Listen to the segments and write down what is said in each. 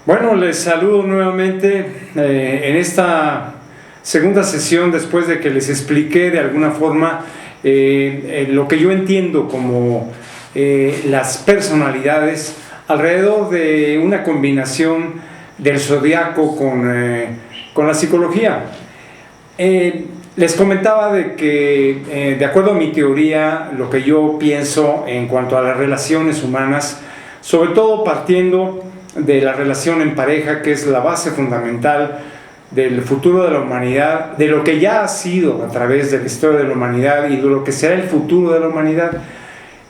Bueno, les saludo nuevamente en esta segunda sesión después de que les expliqué de alguna forma lo que yo entiendo como las personalidades alrededor de una combinación del zodiaco con la psicología. Les comentaba de que de acuerdo a mi teoría, lo que yo pienso en cuanto a las relaciones humanas, sobre todo partiendo de la relación en pareja, que es la base fundamental del futuro de la humanidad, de lo que ya ha sido a través de la historia de la humanidad y de lo que será el futuro de la humanidad.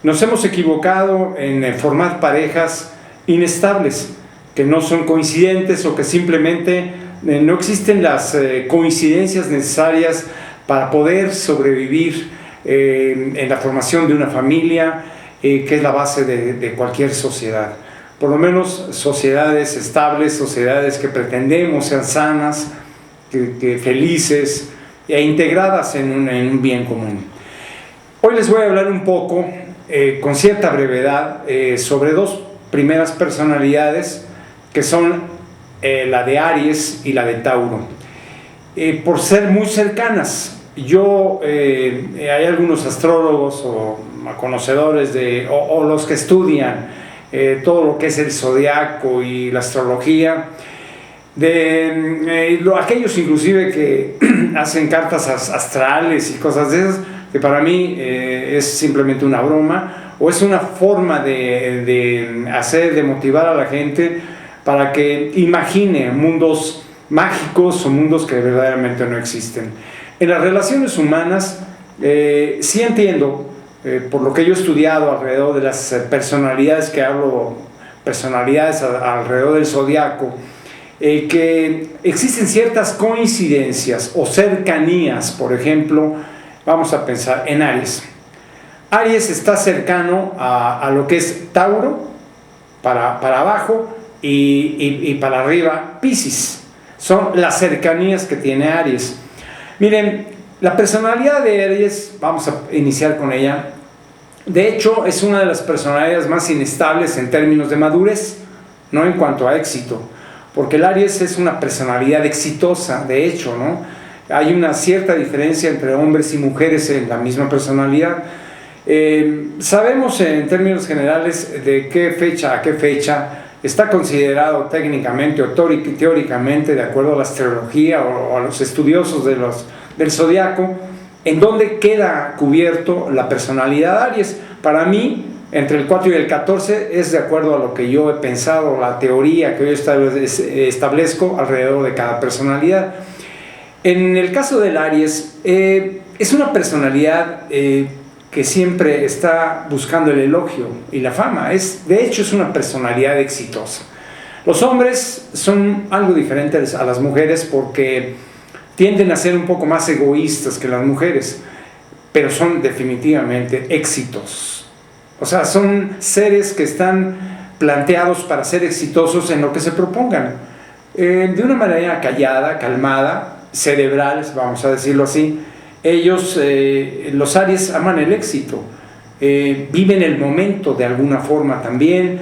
Nos hemos equivocado en formar parejas inestables, que no son coincidentes o que simplemente no existen las coincidencias necesarias para poder sobrevivir en la formación de una familia, que es la base de cualquier sociedad. Por lo menos sociedades estables, sociedades que pretendemos sean sanas, que felices e integradas en un bien común. Hoy les voy a hablar un poco, con cierta brevedad, sobre dos primeras personalidades que son la de Aries y la de Tauro, por ser muy cercanas. Hay algunos astrólogos o conocedores o los que estudian todo lo que es el zodiaco y la astrología, aquellos inclusive que hacen cartas astrales y cosas de esas, que para mí es simplemente una broma o es una forma de motivar a la gente para que imagine mundos mágicos o mundos que verdaderamente no existen. En las relaciones humanas sí entiendo, por lo que yo he estudiado alrededor de las personalidades que hablo, personalidades alrededor del zodiaco, que existen ciertas coincidencias o cercanías. Por ejemplo, vamos a pensar en Aries. Aries está cercano a lo que es Tauro, para abajo, y para arriba Piscis. Son las cercanías que tiene Aries. Miren, la personalidad de Aries, vamos a iniciar con ella. De hecho, es una de las personalidades más inestables en términos de madurez, no en cuanto a éxito, porque el Aries es una personalidad exitosa, de hecho, ¿no? Hay una cierta diferencia entre hombres y mujeres en la misma personalidad. Sabemos en términos generales de qué fecha a qué fecha está considerado técnicamente o teóricamente, de acuerdo a la astrología o a los estudiosos del zodiaco, en dónde queda cubierto la personalidad Aries. Para mí, entre el 4 y el 14 es de acuerdo a lo que yo he pensado, la teoría que yo establezco alrededor de cada personalidad. En el caso del Aries, es una personalidad que siempre está buscando el elogio y la fama. De hecho, es una personalidad exitosa. Los hombres son algo diferentes a las mujeres porque tienden a ser un poco más egoístas que las mujeres, pero son definitivamente éxitos. O sea, son seres que están planteados para ser exitosos en lo que se propongan, de una manera callada, calmada, cerebrales, vamos a decirlo así. Ellos, los Aries, aman el éxito, viven el momento de alguna forma también,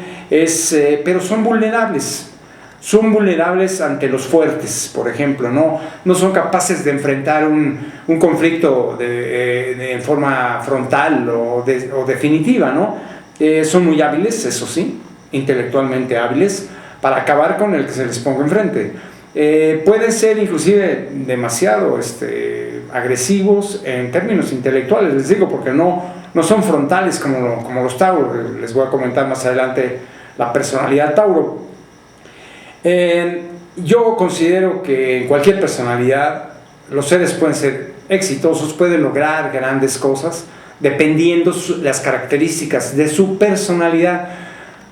pero son vulnerables. Son vulnerables ante los fuertes, por ejemplo, no son capaces de enfrentar un conflicto en forma frontal o definitiva, ¿no? Son muy hábiles, eso sí, intelectualmente hábiles, para acabar con el que se les ponga enfrente. Pueden ser inclusive demasiado agresivos en términos intelectuales, les digo, porque no son frontales como los Tauro. Les voy a comentar más adelante la personalidad Tauro. Yo considero que en cualquier personalidad los seres pueden ser exitosos, pueden lograr grandes cosas dependiendo las características de su personalidad,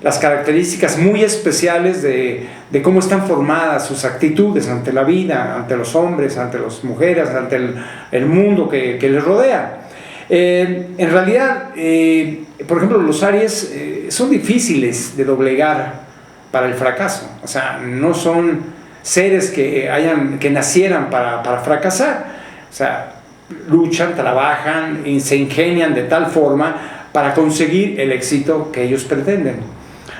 las características muy especiales de cómo están formadas sus actitudes ante la vida, ante los hombres, ante las mujeres, ante el mundo que les rodea. En realidad, por ejemplo, los Aries son difíciles de doblegar para el fracaso. O sea, no son seres que nacieran para fracasar. O sea, luchan, trabajan y se ingenian de tal forma para conseguir el éxito que ellos pretenden.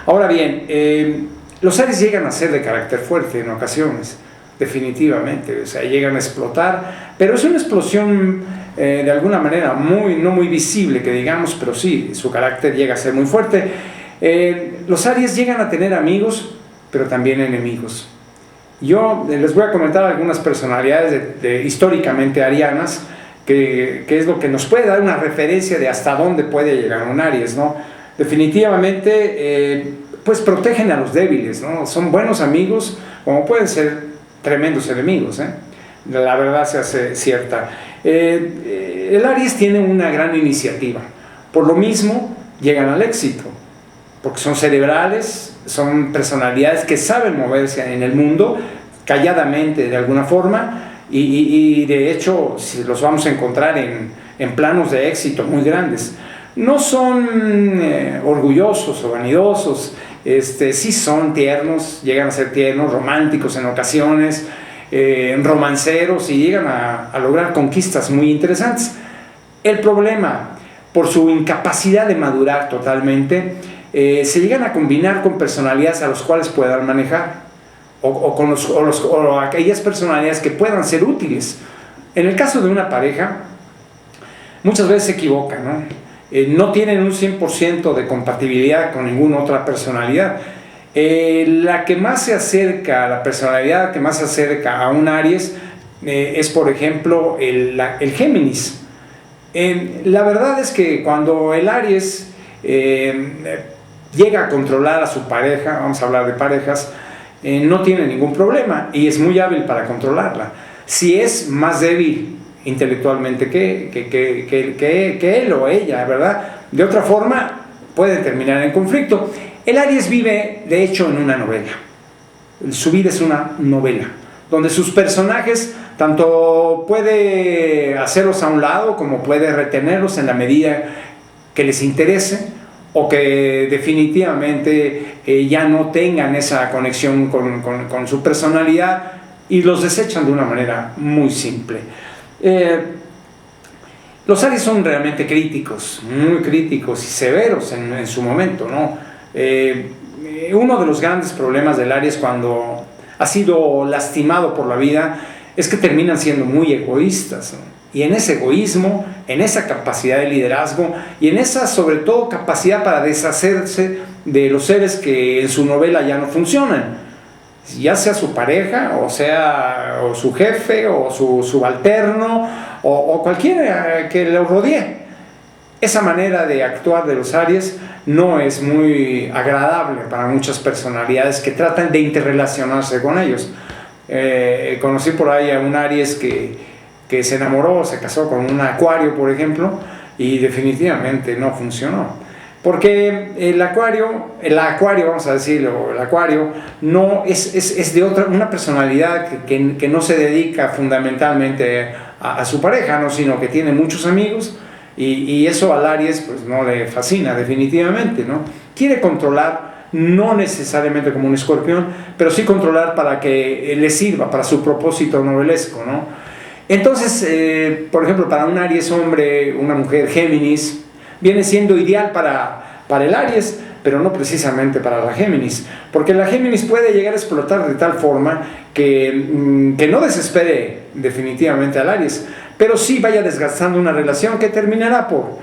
Ahora bien, Los Aries llegan a ser de carácter fuerte en ocasiones, definitivamente, o sea, llegan a explotar, pero es una explosión de alguna manera no muy visible, que digamos, pero sí, su carácter llega a ser muy fuerte. Los Aries llegan a tener amigos, pero también enemigos. Yo les voy a comentar algunas personalidades históricamente arianas, que es lo que nos puede dar una referencia de hasta dónde puede llegar un Aries, ¿no? Definitivamente, pues protegen a los débiles, ¿no? Son buenos amigos, como pueden ser tremendos enemigos, ¿eh? La verdad se hace cierta. El Aries tiene una gran iniciativa, por lo mismo llegan al éxito, porque son cerebrales, son personalidades que saben moverse en el mundo calladamente de alguna forma, y de hecho si los vamos a encontrar en planos de éxito muy grandes. No son orgullosos o vanidosos, sí son tiernos, llegan a ser tiernos, románticos en ocasiones, romanceros, y llegan a lograr conquistas muy interesantes. El problema, por su incapacidad de madurar totalmente, se llegan a combinar con personalidades a las cuales puedan manejar, o aquellas personalidades que puedan ser útiles. En el caso de una pareja, muchas veces se equivocan, ¿no? No tienen un 100% de compatibilidad con ninguna otra personalidad. La que más se acerca a la personalidad, que más se acerca a un Aries, es por ejemplo el Géminis. La verdad es que cuando el Aries llega a controlar a su pareja, vamos a hablar de parejas, no tiene ningún problema y es muy hábil para controlarla. Si es más débil intelectualmente que él o ella, ¿verdad? De otra forma puede terminar en conflicto. El Aries vive, de hecho, en una novela. Su vida es una novela, donde sus personajes tanto puede hacerlos a un lado como puede retenerlos en la medida que les interese, o que definitivamente ya no tengan esa conexión con su personalidad y los desechan de una manera muy simple. Los Aries son realmente críticos, muy críticos y severos en su momento, ¿no? Uno de los grandes problemas del Aries cuando ha sido lastimado por la vida es que terminan siendo muy egoístas, ¿no? Y en ese egoísmo, en esa capacidad de liderazgo y en esa sobre todo capacidad para deshacerse de los seres que en su novela ya no funcionan, ya sea su pareja, o su jefe, o su subalterno, o cualquiera que lo rodee. Esa manera de actuar de los Aries no es muy agradable para muchas personalidades que tratan de interrelacionarse con ellos. Conocí por ahí a un Aries que se enamoró, se casó con un Acuario, por ejemplo, y definitivamente no funcionó. Porque el acuario, vamos a decirlo, el Acuario no es de una personalidad que no se dedica fundamentalmente a su pareja, ¿no? Sino que tiene muchos amigos, y eso al Aries pues no le fascina definitivamente, ¿no? Quiere controlar, no necesariamente como un Escorpión, pero sí controlar para que le sirva para su propósito novelesco, ¿no? Entonces, por ejemplo, para un Aries hombre, una mujer Géminis, viene siendo ideal para el Aries, pero no precisamente para la Géminis, porque la Géminis puede llegar a explotar de tal forma que no desespere definitivamente al Aries, pero sí vaya desgastando una relación que terminará por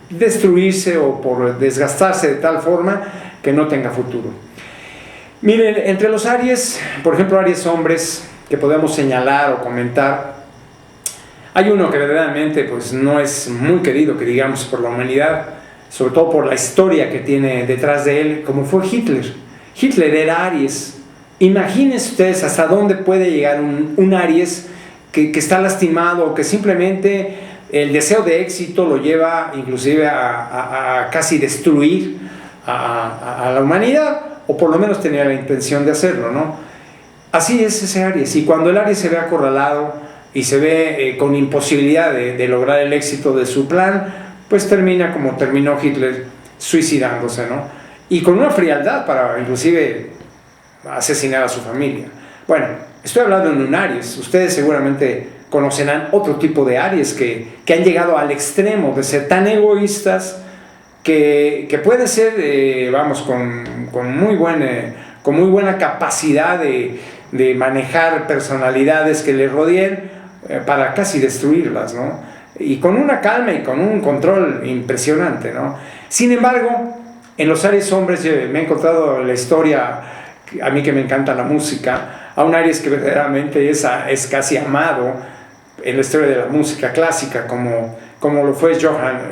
destruirse o por desgastarse de tal forma que no tenga futuro. Miren, entre los Aries, por ejemplo, Aries hombres que podemos señalar o comentar, hay uno que verdaderamente pues no es muy querido, que digamos, por la humanidad, sobre todo por la historia que tiene detrás de él, como fue Hitler. Hitler era Aries. Imagínense ustedes hasta dónde puede llegar un Aries que está lastimado, o que simplemente el deseo de éxito lo lleva inclusive a casi destruir a la humanidad, o por lo menos tenía la intención de hacerlo, ¿no? Así es ese Aries, y cuando el Aries se ve acorralado y se ve con imposibilidad de lograr el éxito de su plan, pues termina como terminó Hitler, suicidándose, ¿no? Y con una frialdad para inclusive asesinar a su familia. Bueno, estoy hablando de un Aries. Ustedes seguramente conocerán otro tipo de Aries que han llegado al extremo de ser tan egoístas que puede ser, vamos, con muy buena capacidad de manejar personalidades que le rodeen para casi destruirlas, ¿no? Y con una calma y con un control impresionante, ¿no? Sin embargo, en los Aries hombres me he encontrado la historia, a mí que me encanta la música, a un Aries que verdaderamente es casi amado en la historia de la música clásica, como lo fue Johann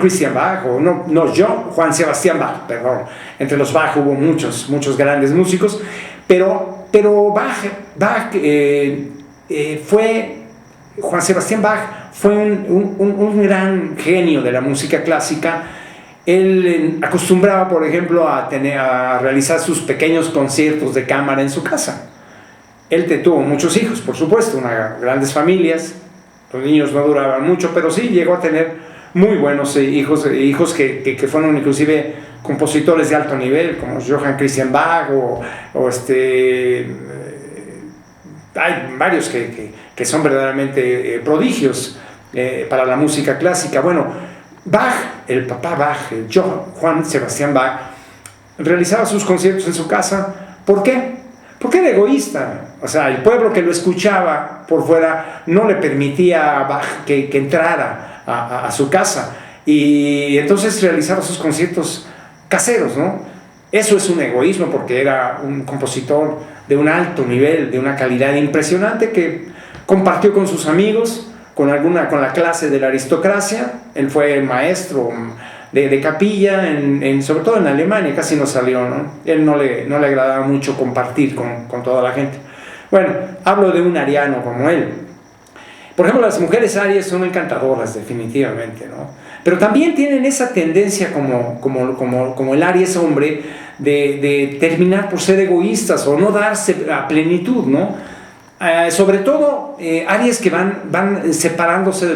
Christian Bach, Juan Sebastián Bach, perdón. Entre los Bach hubo muchos grandes músicos, pero Juan Sebastián Bach fue un gran genio de la música clásica. Él acostumbraba, por ejemplo, a realizar sus pequeños conciertos de cámara en su casa. Él tuvo muchos hijos, por supuesto, grandes familias. Los niños no duraban mucho, pero sí llegó a tener muy buenos hijos que fueron inclusive compositores de alto nivel, como Johann Christian Bach hay varios que son verdaderamente prodigios para la música clásica. Bueno, el papá Bach, Juan Sebastián Bach, realizaba sus conciertos en su casa. ¿Por qué? Porque era egoísta. O sea, el pueblo que lo escuchaba por fuera no le permitía a Bach que entrara a su casa, y entonces realizaba sus conciertos caseros, ¿no? Eso es un egoísmo, porque era un compositor de un alto nivel, de una calidad impresionante, que compartió con sus amigos, con la clase de la aristocracia. Él fue maestro de capilla, sobre todo en Alemania, casi no salió, ¿no? Él no le agradaba mucho compartir con toda la gente. Bueno, hablo de un ariano como él. Por ejemplo, las mujeres Aries son encantadoras, definitivamente, ¿no? Pero también tienen esa tendencia, como el Aries hombre, de terminar por ser egoístas o no darse a plenitud, ¿no? Sobre todo Aries que van separándose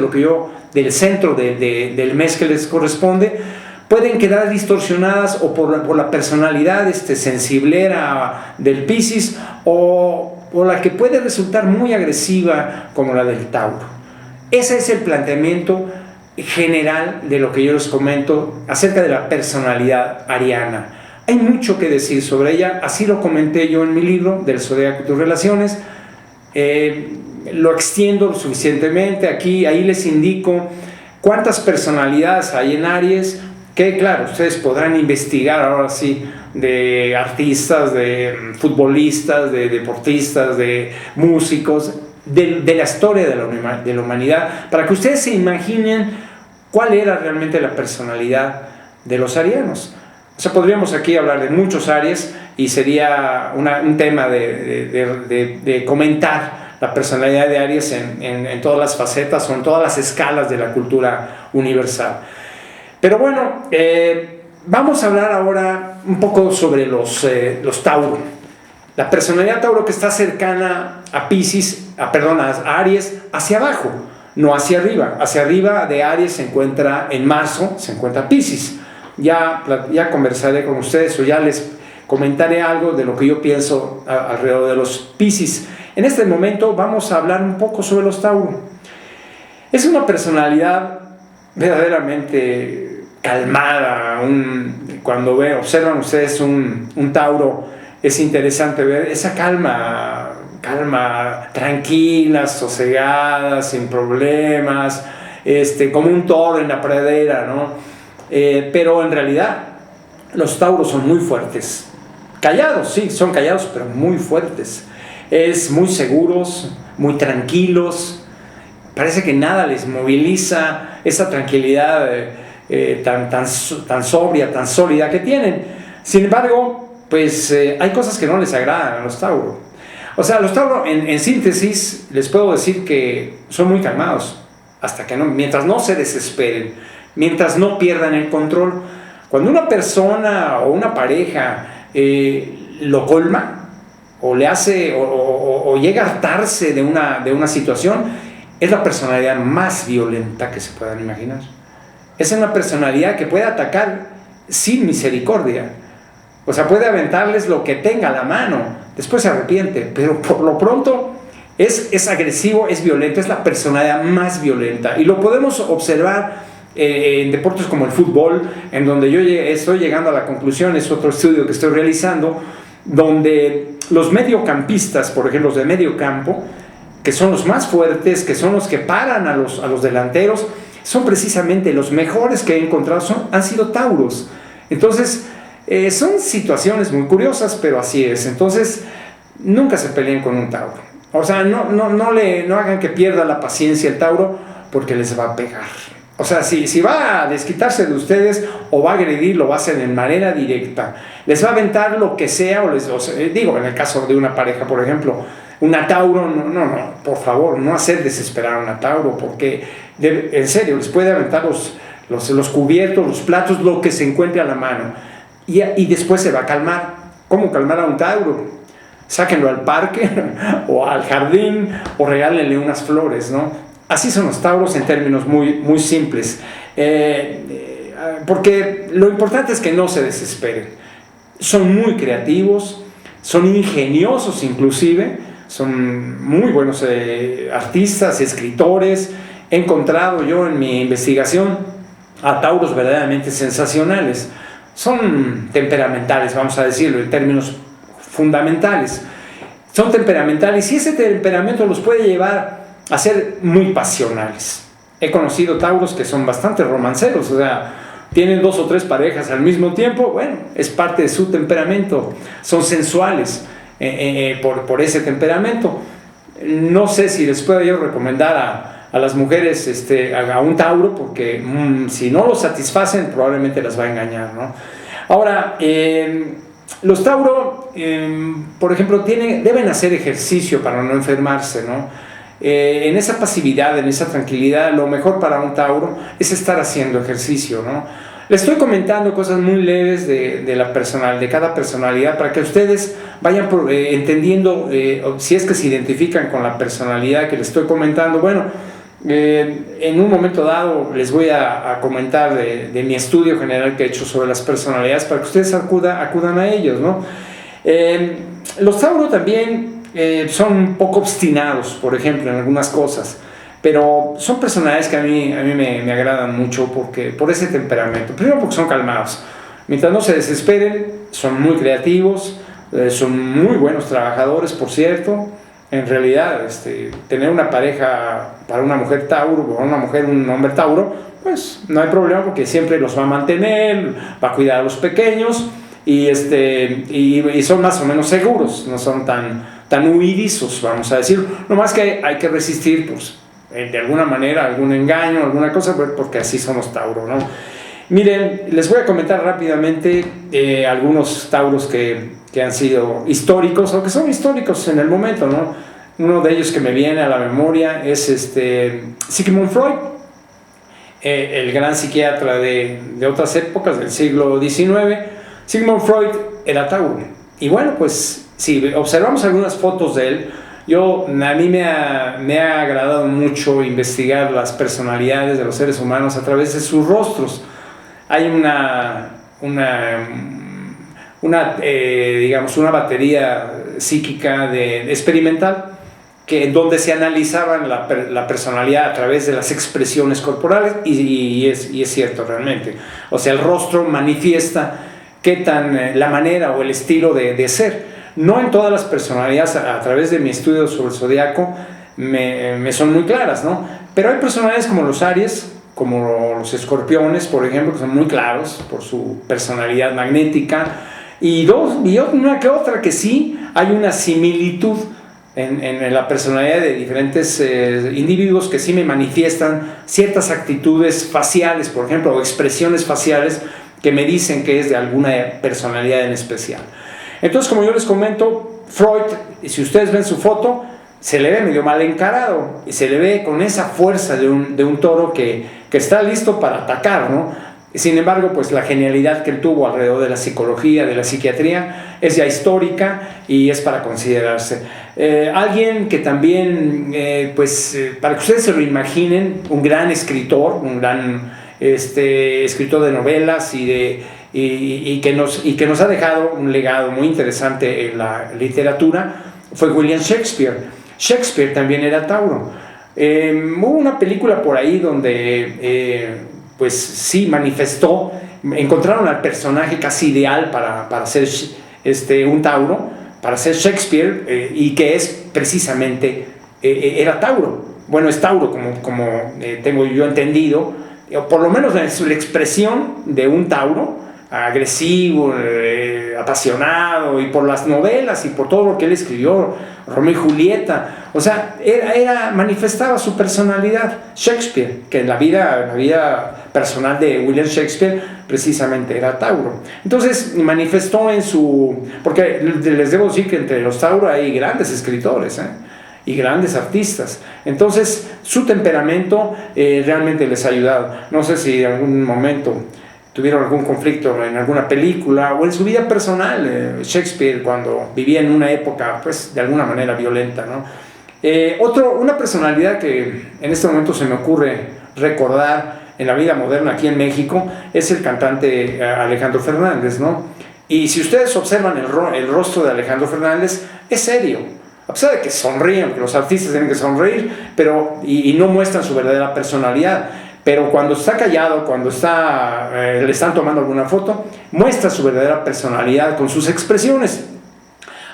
del centro del mes que les corresponde, pueden quedar distorsionadas o por la personalidad sensiblera del Piscis, o la que puede resultar muy agresiva, como la del Tauro. Ese es el planteamiento general de lo que yo les comento acerca de la personalidad ariana. Hay mucho que decir sobre ella, así lo comenté yo en mi libro del Zodiaco y tus relaciones. Lo extiendo suficientemente ahí les indico cuántas personalidades hay en Aries, que claro, ustedes podrán investigar ahora sí, de artistas, de futbolistas, de deportistas, de músicos, de la historia de la humanidad, para que ustedes se imaginen cuál era realmente la personalidad de los arianos. O sea, podríamos aquí hablar de muchos Aries y sería un tema de comentar la personalidad de Aries en todas las facetas o en todas las escalas de la cultura universal. Pero bueno, vamos a hablar ahora un poco sobre los Tauro. La personalidad Tauro, que está cercana a a Aries, hacia abajo, no hacia arriba. Hacia arriba de Aries se encuentra, en marzo, se encuentra Piscis. Ya conversaré con ustedes, o ya les comentaré algo de lo que yo pienso alrededor de los Piscis. En este momento vamos a hablar un poco sobre los Tauro. Es una personalidad verdaderamente calmada. Cuando observan ustedes un Tauro, es interesante ver esa calma tranquila, sosegada, sin problemas, como un toro en la pradera, ¿no? Pero en realidad los Tauros son muy fuertes, callados, sí, son callados, pero muy fuertes, muy seguros, muy tranquilos. Parece que nada les moviliza esa tranquilidad tan sobria, tan sólida que tienen. Sin embargo, pues hay cosas que no les agradan a los Tauros. O sea, los Tauros, en síntesis, les puedo decir que son muy calmados, mientras no se desesperen, mientras no pierdan el control. Cuando una persona o una pareja lo colma, o le hace, o llega a hartarse de una situación, es la personalidad más violenta que se puedan imaginar. Es una personalidad que puede atacar sin misericordia. O sea, puede aventarles lo que tenga a la mano, después se arrepiente, pero por lo pronto Es agresivo, es violento, es la personalidad más violenta. Y lo podemos observar en deportes como el fútbol, en donde yo estoy llegando a la conclusión, es otro estudio que estoy realizando, donde los mediocampistas, por ejemplo, los de medio campo, que son los más fuertes, que son los que paran a los delanteros, son precisamente los mejores que he encontrado, han sido tauros. Entonces, son situaciones muy curiosas, pero así es. Entonces, nunca se peleen con un tauro. O sea, no hagan que pierda la paciencia el tauro, porque les va a pegar. O sea, si va a desquitarse de ustedes o va a agredir, lo va a hacer de manera directa. Les va a aventar lo que sea, digo, en el caso de una pareja, por ejemplo, una tauro, no, por favor, no hacer desesperar a una tauro, porque en serio, les puede aventar los cubiertos, los platos, lo que se encuentre a la mano. Y después se va a calmar. ¿Cómo calmar a un tauro? Sáquenlo al parque o al jardín o regálenle unas flores, ¿no? Así son los tauros en términos muy, muy simples, porque lo importante es que no se desesperen. Son muy creativos, son ingeniosos inclusive, son muy buenos artistas, escritores. He encontrado yo en mi investigación a tauros verdaderamente sensacionales. Son temperamentales, vamos a decirlo en términos fundamentales. Son temperamentales y ese temperamento los puede llevar a ser muy pasionales. He conocido tauros que son bastante romanceros, o sea, tienen 2 o 3 parejas al mismo tiempo. Bueno, es parte de su temperamento. Son sensuales por ese temperamento. No sé si les puedo yo recomendar a las mujeres a un tauro, porque si no lo satisfacen probablemente las va a engañar, ¿no? Ahora, los tauros, por ejemplo, deben hacer ejercicio para no enfermarse, ¿no? En esa pasividad, en esa tranquilidad, lo mejor para un tauro es estar haciendo ejercicio, ¿no? Les estoy comentando cosas muy leves de cada personalidad, para que ustedes vayan entendiendo si es que se identifican con la personalidad que les estoy comentando. Bueno, en un momento dado les voy a comentar de mi estudio general que he hecho sobre las personalidades, para que ustedes acudan a ellos, ¿no? Los tauros también son un poco obstinados, por ejemplo, en algunas cosas, pero son personalidades que a mí me agradan mucho por ese temperamento. Primero, porque son calmados. Mientras no se desesperen, son muy creativos, son muy buenos trabajadores, por cierto. En realidad, tener una pareja para una mujer tauro o un hombre tauro, pues no hay problema, porque siempre los va a mantener, va a cuidar a los pequeños y son más o menos seguros, no son tan huidizos, vamos a decir. No más que hay que resistir, pues, de alguna manera, algún engaño, alguna cosa, porque así son los tauros, ¿no? Miren, les voy a comentar rápidamente algunos tauros que han sido históricos, o que son históricos en el momento, ¿no? Uno de ellos que me viene a la memoria es Sigmund Freud, el gran psiquiatra de otras épocas, del siglo XIX. Sigmund Freud era tauro. Y bueno, pues, si observamos algunas fotos de él, a mí me ha agradado mucho investigar las personalidades de los seres humanos a través de sus rostros. Hay digamos, una batería psíquica experimental donde se analizaban la personalidad a través de las expresiones corporales, y es cierto realmente. O sea, el rostro manifiesta la manera o el estilo de ser. No en todas las personalidades, a través de mi estudio sobre el zodiaco, me son muy claras, ¿no? Pero hay personalidades como los Aries, como los Escorpiones, por ejemplo, que son muy claros por su personalidad magnética, y una que otra que sí hay una similitud en la personalidad de diferentes individuos, que sí me manifiestan ciertas actitudes faciales, por ejemplo, o expresiones faciales que me dicen que es de alguna personalidad en especial. Entonces, como yo les comento, Freud, si ustedes ven su foto, se le ve medio mal encarado, y se le ve con esa fuerza de un toro que está listo para atacar, ¿no? Sin embargo, pues la genialidad que él tuvo alrededor de la psicología, de la psiquiatría, es ya histórica y es para considerarse. Alguien que también, para que ustedes se lo imaginen, un gran escritor, un gran escritor de novelas y que nos ha dejado un legado muy interesante en la literatura, fue William Shakespeare. Shakespeare también era Tauro. Hubo una película por ahí donde pues sí manifestó, encontraron al personaje casi ideal para ser un Tauro, para ser Shakespeare, y que es precisamente, era Tauro. Bueno, es Tauro como tengo yo entendido, o por lo menos la expresión de un Tauro, agresivo, apasionado, y por las novelas y por todo lo que él escribió, Romeo y Julieta, o sea, manifestaba su personalidad. Shakespeare, que en la vida personal de William Shakespeare precisamente era Tauro. Entonces manifestó porque les debo decir que entre los Tauro hay grandes escritores, y grandes artistas. Entonces su temperamento realmente les ha ayudado. No sé si en algún momento tuvieron algún conflicto en alguna película o en su vida personal, Shakespeare, cuando vivía en una época pues de alguna manera violenta, ¿no? Una personalidad que en este momento se me ocurre recordar en la vida moderna aquí en México es el cantante Alejandro Fernández, ¿no? Y si ustedes observan el rostro de Alejandro Fernández, es serio. A pesar de que sonríen, porque los artistas tienen que sonreír, y no muestran su verdadera personalidad, pero cuando está callado, cuando le están tomando alguna foto, muestra su verdadera personalidad con sus expresiones.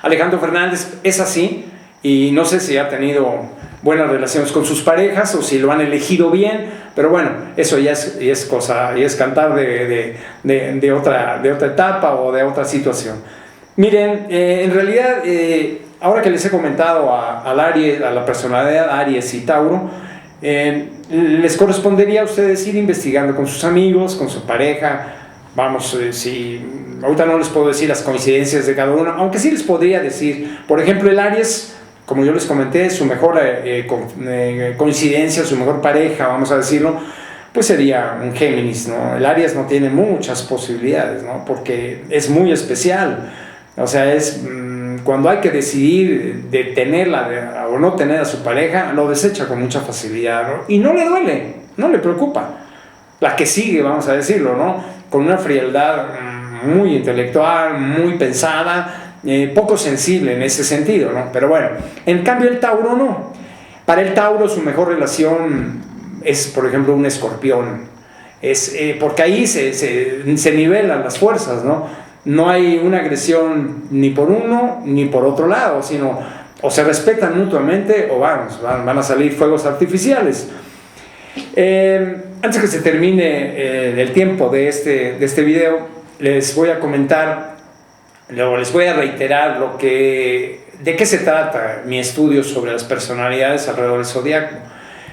Alejandro Fernández es así, y no sé si ha tenido buenas relaciones con sus parejas o si lo han elegido bien, pero bueno, eso ya es cantar de otra etapa o de otra situación. Miren, en realidad, ahora que les he comentado a la personalidad Aries y Tauro, les correspondería a ustedes ir investigando con sus amigos, con su pareja. Vamos, ahorita no les puedo decir las coincidencias de cada uno, aunque sí les podría decir, por ejemplo, el Aries, como yo les comenté, su mejor coincidencia, su mejor pareja, vamos a decirlo, pues sería un Géminis, ¿no? El Aries no tiene muchas posibilidades, ¿no? Porque es muy especial. O sea, cuando hay que decidir de tenerla o no tener a su pareja, lo desecha con mucha facilidad, ¿no? Y no le duele, no le preocupa. La que sigue, vamos a decirlo, ¿no? Con una frialdad muy intelectual, muy pensada, poco sensible en ese sentido, ¿no? Pero bueno, en cambio el Tauro no. Para el Tauro su mejor relación es, por ejemplo, un Escorpión. Porque ahí se nivelan las fuerzas, ¿no? No hay una agresión ni por uno ni por otro lado, sino o se respetan mutuamente o van a salir fuegos artificiales. Antes que se termine el tiempo de este video, les voy a comentar, luego les voy a reiterar de qué se trata mi estudio sobre las personalidades alrededor del zodiaco.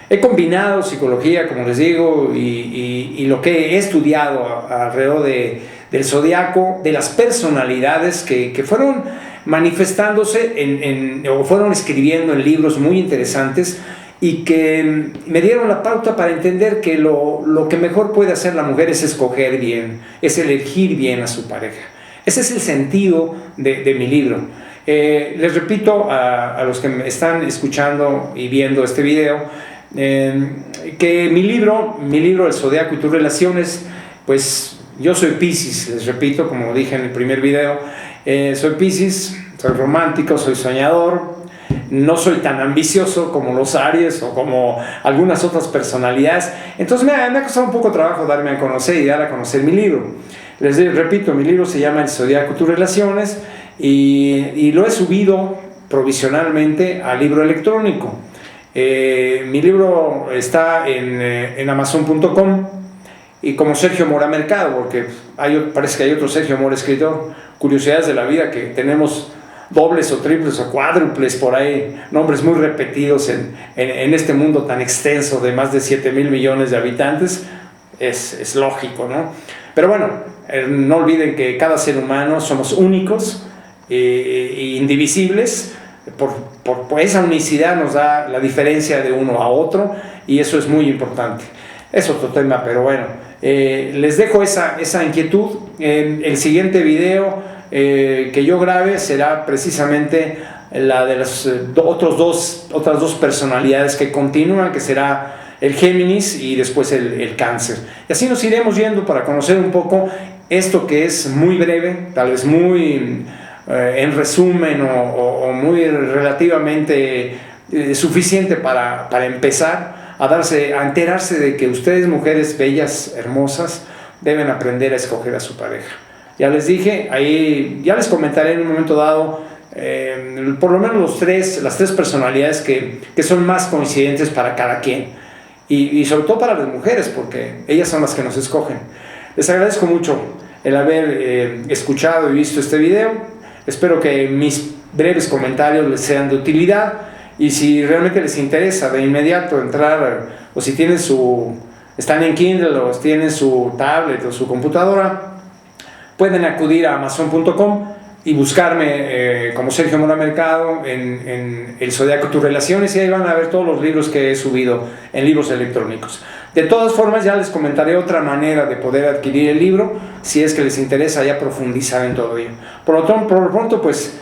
He combinado psicología, como les digo, y lo que he estudiado alrededor del zodiaco, de las personalidades que fueron manifestándose o fueron escribiendo en libros muy interesantes y que me dieron la pauta para entender que lo que mejor puede hacer la mujer es escoger bien, es elegir bien a su pareja. Ese es el sentido de mi libro. Les repito a los que me están escuchando y viendo este video, que mi libro El Zodiaco y tus relaciones, pues yo soy Piscis, les repito, como dije en el primer video, soy Piscis, soy romántico, soy soñador, no soy tan ambicioso como los Aries o como algunas otras personalidades. Entonces me ha costado un poco de trabajo darme a conocer y dar a conocer mi libro. Les repito, mi libro se llama El Zodiaco y tus relaciones, y lo he subido provisionalmente al libro electrónico. Mi libro está en Amazon.com y como Sergio Mora Mercado, porque parece que hay otro Sergio Mora escritor. Curiosidades de la vida, que tenemos dobles o triples o cuádruples por ahí, nombres muy repetidos en este mundo tan extenso de más de 7,000 millones de habitantes. Es lógico, ¿no? Pero bueno, no olviden que cada ser humano somos únicos e indivisibles. Por esa unicidad nos da la diferencia de uno a otro, y eso es muy importante. Es otro tema, pero bueno, les dejo esa inquietud. El siguiente video que yo grabe será precisamente la de las otras dos personalidades que continúan, que será el Géminis y después el Cáncer. Y así nos iremos yendo para conocer un poco esto, que es muy breve, tal vez muy en resumen o muy relativamente suficiente para empezar a enterarse de que ustedes, mujeres bellas, hermosas, deben aprender a escoger a su pareja. Ya les dije, ahí ya les comentaré en un momento dado por lo menos las tres personalidades que son más coincidentes para cada quien, y sobre todo para las mujeres, porque ellas son las que nos escogen. Les agradezco mucho el haber escuchado y visto este video. Espero que mis breves comentarios les sean de utilidad, y si realmente les interesa de inmediato entrar, o si tienen están en Kindle o tienen su tablet o su computadora, pueden acudir a Amazon.com y buscarme como Sergio Mora Mercado en El Zodiaco, tus relaciones, y ahí van a ver todos los libros que he subido en libros electrónicos. De todas formas, ya les comentaré otra manera de poder adquirir el libro, si es que les interesa ya profundizar en todo ello. Por lo pronto, pues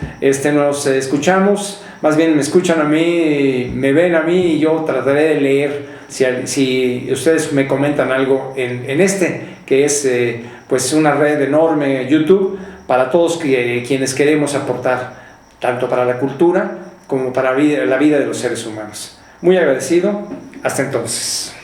nos escuchamos, más bien me escuchan a mí, me ven a mí, y yo trataré de leer si ustedes me comentan algo en que es pues una red enorme, YouTube, para todos quienes queremos aportar, tanto para la cultura como para la vida de los seres humanos. Muy agradecido. Hasta entonces.